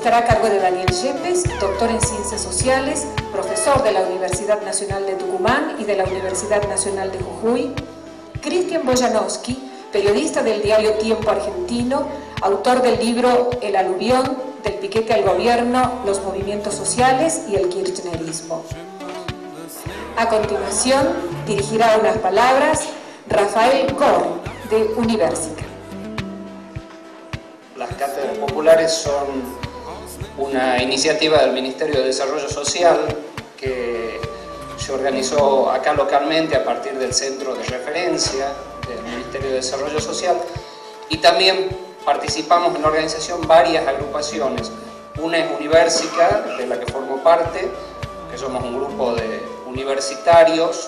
Estará a cargo de Daniel Yepes, doctor en Ciencias Sociales, profesor de la Universidad Nacional de Tucumán y de la Universidad Nacional de Jujuy. Cristian Bojanowski, periodista del diario Tiempo Argentino, autor del libro El aluvión, del piquete al gobierno, los movimientos sociales y el kirchnerismo. A continuación, dirigirá unas palabras Rafael Cor, de Universica. Las cátedras populares son una iniciativa del Ministerio de Desarrollo Social que se organizó acá localmente a partir del centro de referencia del Ministerio de Desarrollo Social, y también participamos en la organización varias agrupaciones. Una es Universica, de la que formo parte, que somos un grupo de universitarios,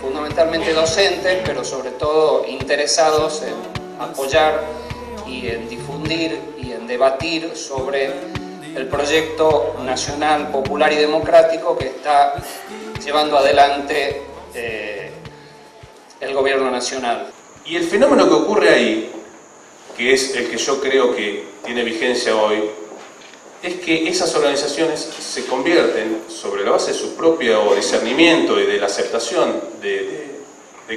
fundamentalmente docentes, pero sobre todo interesados en apoyar y en difundir y en debatir sobre el proyecto nacional, popular y democrático que está llevando adelante el gobierno nacional. Y el fenómeno que ocurre ahí, que es el que yo creo que tiene vigencia hoy, es que esas organizaciones se convierten, sobre la base de su propio discernimiento y de la aceptación de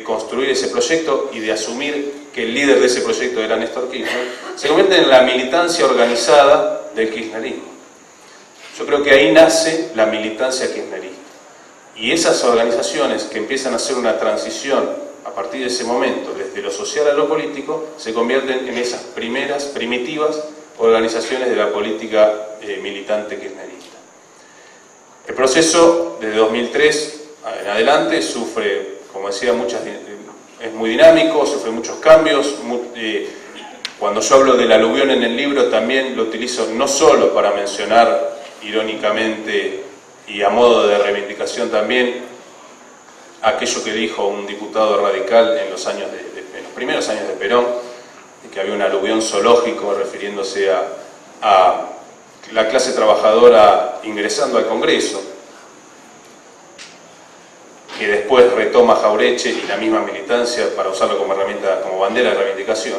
construir ese proyecto y de asumir que el líder de ese proyecto era Néstor Kirchner, se convierten en la militancia organizada del kirchnerismo. Yo creo que ahí nace la militancia kirchnerista. Y esas organizaciones que empiezan a hacer una transición a partir de ese momento, desde lo social a lo político, se convierten en esas primeras, primitivas organizaciones de la política militante kirchnerista. El proceso desde 2003 en adelante sufre, como decía, es muy dinámico, sufre muchos cambios. Cuando yo hablo del aluvión en el libro también lo utilizo no solo para mencionar irónicamente y a modo de reivindicación también aquello que dijo un diputado radical en los primeros años de Perón, que había un aluvión zoológico refiriéndose a la clase trabajadora ingresando al Congreso, que después retoma Jauretche y la misma militancia para usarlo como herramienta, como bandera de reivindicación,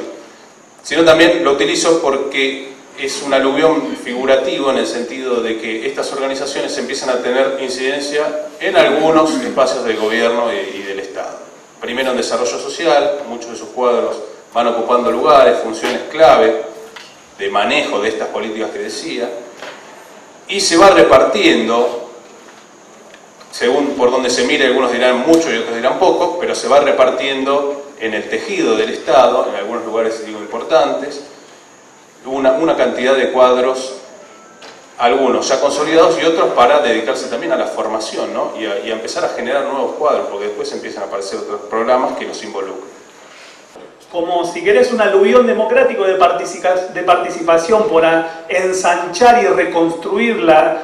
sino también lo utilizo porque es un aluvión figurativo en el sentido de que estas organizaciones empiezan a tener incidencia en algunos espacios del gobierno y del Estado. Primero en desarrollo social, muchos de sus cuadros van ocupando lugares, funciones clave de manejo de estas políticas que decía, y se va repartiendo, según por donde se mire, algunos dirán mucho y otros dirán poco, pero se va repartiendo en el tejido del Estado, en algunos lugares digo importantes, una cantidad de cuadros, algunos ya consolidados y otros para dedicarse también a la formación, ¿no? y a empezar a generar nuevos cuadros, porque después empiezan a aparecer otros programas que los involucran. Como si querés un aluvión democrático de participación por ensanchar y reconstruir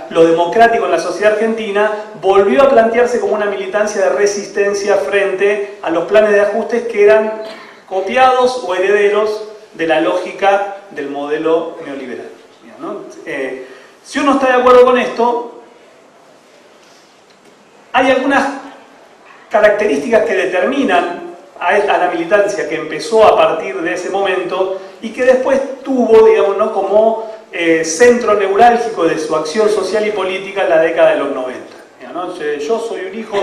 lo democrático en la sociedad argentina, volvió a plantearse como una militancia de resistencia frente a los planes de ajustes que eran copiados o herederos de la lógica del modelo neoliberal, ¿no? Si uno está de acuerdo con esto, hay algunas características que determinan a la militancia que empezó a partir de ese momento y que después tuvo, digamos, ¿no?, como centro neurálgico de su acción social y política en la década de los 90. ¿no? Yo soy un hijo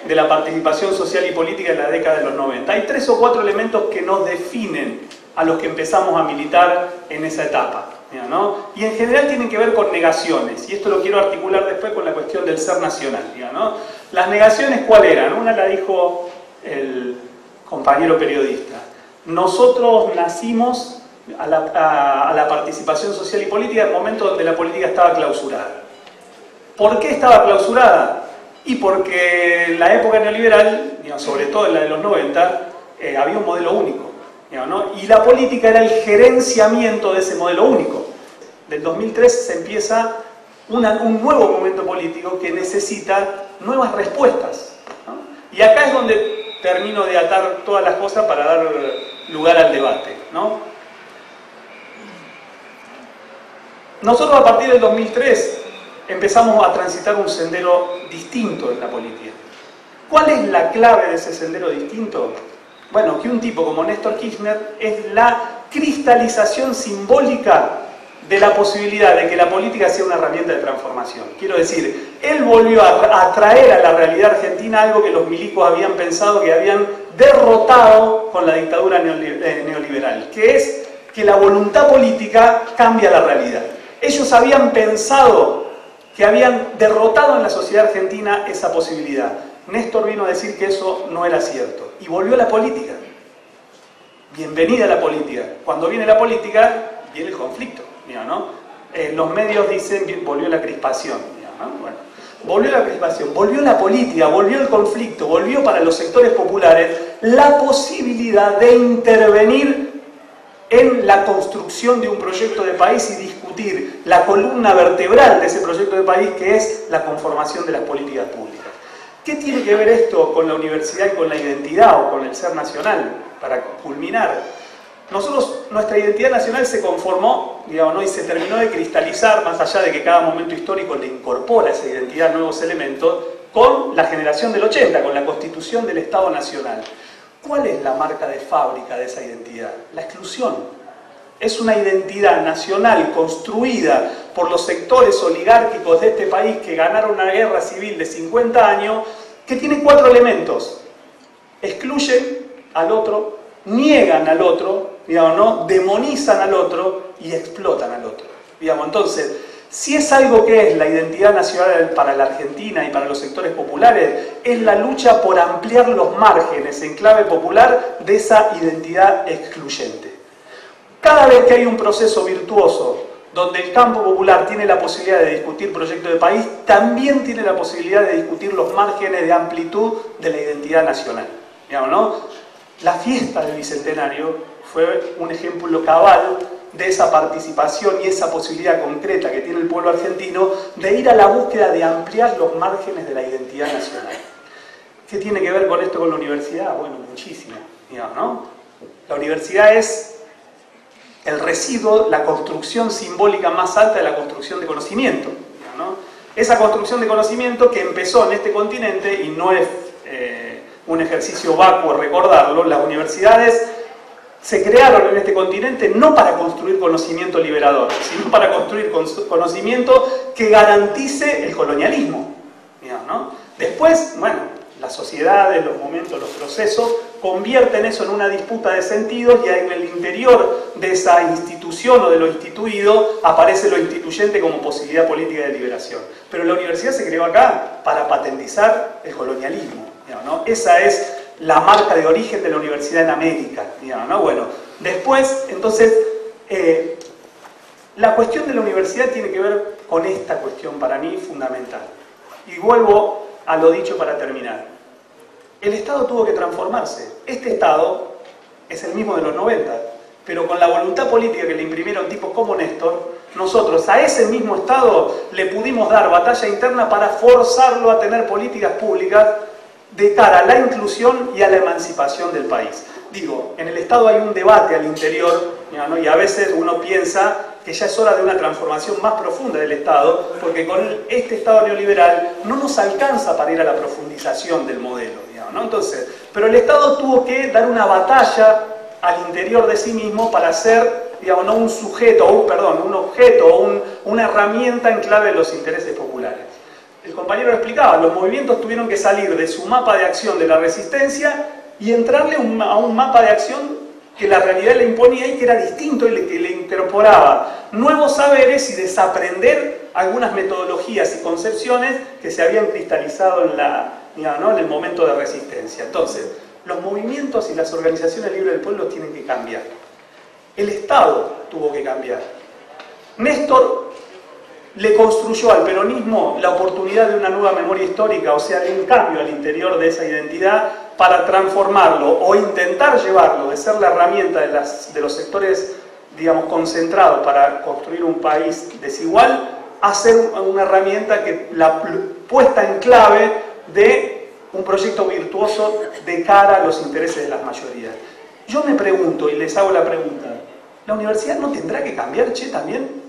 de la participación social y política en la década de los 90. Hay 3 o 4 elementos que nos definen a los que empezamos a militar en esa etapa, ¿no? Y en general tienen que ver con negaciones, y esto lo quiero articular después con la cuestión del ser nacional, ¿no? Las negaciones, ¿cuál eran? Una la dijo el compañero periodista. Nosotros nacimos a la participación social y política en el momento donde la política estaba clausurada. ¿Por qué estaba clausurada? Y porque en la época neoliberal, sobre todo en la de los 90, había un modelo único, ¿no? Y la política era el gerenciamiento de ese modelo único. Del 2003 se empieza un nuevo momento político que necesita nuevas respuestas, ¿no? Y acá es donde termino de atar todas las cosas para dar lugar al debate, ¿no? Nosotros a partir del 2003 empezamos a transitar un sendero distinto en la política. ¿Cuál es la clave de ese sendero distinto? Bueno, que un tipo como Néstor Kirchner es la cristalización simbólica de la posibilidad de que la política sea una herramienta de transformación. Quiero decir, él volvió a traer a la realidad argentina algo que los milicos habían pensado que habían derrotado con la dictadura neoliberal, que es que la voluntad política cambia la realidad. Ellos habían pensado que habían derrotado en la sociedad argentina esa posibilidad. Néstor vino a decir que eso no era cierto y volvió a la política. Bienvenida a la política. Cuando viene la política, viene el conflicto, ¿no? Los medios dicen volvió la crispación, ¿no? Bueno, volvió la crispación, volvió la política, volvió el conflicto, volvió para los sectores populares la posibilidad de intervenir en la construcción de un proyecto de país y discutir la columna vertebral de ese proyecto de país, que es la conformación de las políticas públicas. ¿Qué tiene que ver esto con la universidad y con la identidad o con el ser nacional? Para culminar, nuestra identidad nacional se conformó, digamos, ¿no? Y se terminó de cristalizar, más allá de que cada momento histórico le incorpora a esa identidad nuevos elementos, con la generación del 80, con la constitución del Estado Nacional. ¿Cuál es la marca de fábrica de esa identidad? La exclusión. Es una identidad nacional construida por los sectores oligárquicos de este país que ganaron una guerra civil de 50 años, que tiene 4 elementos. Excluyen al otro, niegan al otro, digamos, ¿no? Demonizan al otro y explotan al otro. Digamos, entonces, si es algo que es la identidad nacional para la Argentina y para los sectores populares, es la lucha por ampliar los márgenes en clave popular de esa identidad excluyente. Cada vez que hay un proceso virtuoso donde el campo popular tiene la posibilidad de discutir proyectos de país, también tiene la posibilidad de discutir los márgenes de amplitud de la identidad nacional. Digamos, ¿no? La fiesta del Bicentenario fue un ejemplo cabal de esa participación y esa posibilidad concreta que tiene el pueblo argentino de ir a la búsqueda de ampliar los márgenes de la identidad nacional. ¿Qué tiene que ver con esto con la universidad? Bueno, muchísimo, digamos, ¿no? La universidad es el residuo, la construcción simbólica más alta de la construcción de conocimiento, ¿no? Esa construcción de conocimiento que empezó en este continente, y no es un ejercicio vacuo recordarlo, las universidades se crearon en este continente no para construir conocimiento liberador, sino para construir conocimiento que garantice el colonialismo, ¿no? Después, bueno, las sociedades, los momentos, los procesos convierten eso en una disputa de sentidos y en el interior de esa institución o de lo instituido aparece lo instituyente como posibilidad política de liberación. Pero la universidad se creó acá para patentizar el colonialismo, ¿no? Esa es la marca de origen de la universidad en América, digamos, ¿no? Bueno, después, entonces, la cuestión de la universidad tiene que ver con esta cuestión para mí fundamental. Y vuelvo a lo dicho para terminar. El Estado tuvo que transformarse. Este Estado es el mismo de los 90, pero con la voluntad política que le imprimieron tipos como Néstor, nosotros a ese mismo Estado le pudimos dar batalla interna para forzarlo a tener políticas públicas de cara a la inclusión y a la emancipación del país. Digo, en el Estado hay un debate al interior, ¿no? Y a veces uno piensa que ya es hora de una transformación más profunda del Estado, porque con este Estado neoliberal no nos alcanza para ir a la profundización del modelo, digamos, ¿no? Entonces, pero el Estado tuvo que dar una batalla al interior de sí mismo para ser, digamos, no un sujeto, un objeto o una herramienta en clave de los intereses populares. El compañero lo explicaba, los movimientos tuvieron que salir de su mapa de acción de la resistencia y entrarle a un mapa de acción que la realidad le imponía y que era distinto y que le incorporaba nuevos saberes y desaprender algunas metodologías y concepciones que se habían cristalizado en el momento de resistencia. Entonces, los movimientos y las organizaciones libres del pueblo tienen que cambiar. El Estado tuvo que cambiar. Néstor le construyó al peronismo la oportunidad de una nueva memoria histórica, o sea, de un cambio al interior de esa identidad para transformarlo o intentar llevarlo de ser la herramienta de los sectores, digamos, concentrados para construir un país desigual, a ser una herramienta que la puesta en clave de un proyecto virtuoso de cara a los intereses de las mayorías. Yo me pregunto, y les hago la pregunta, ¿la universidad no tendrá que cambiar, también?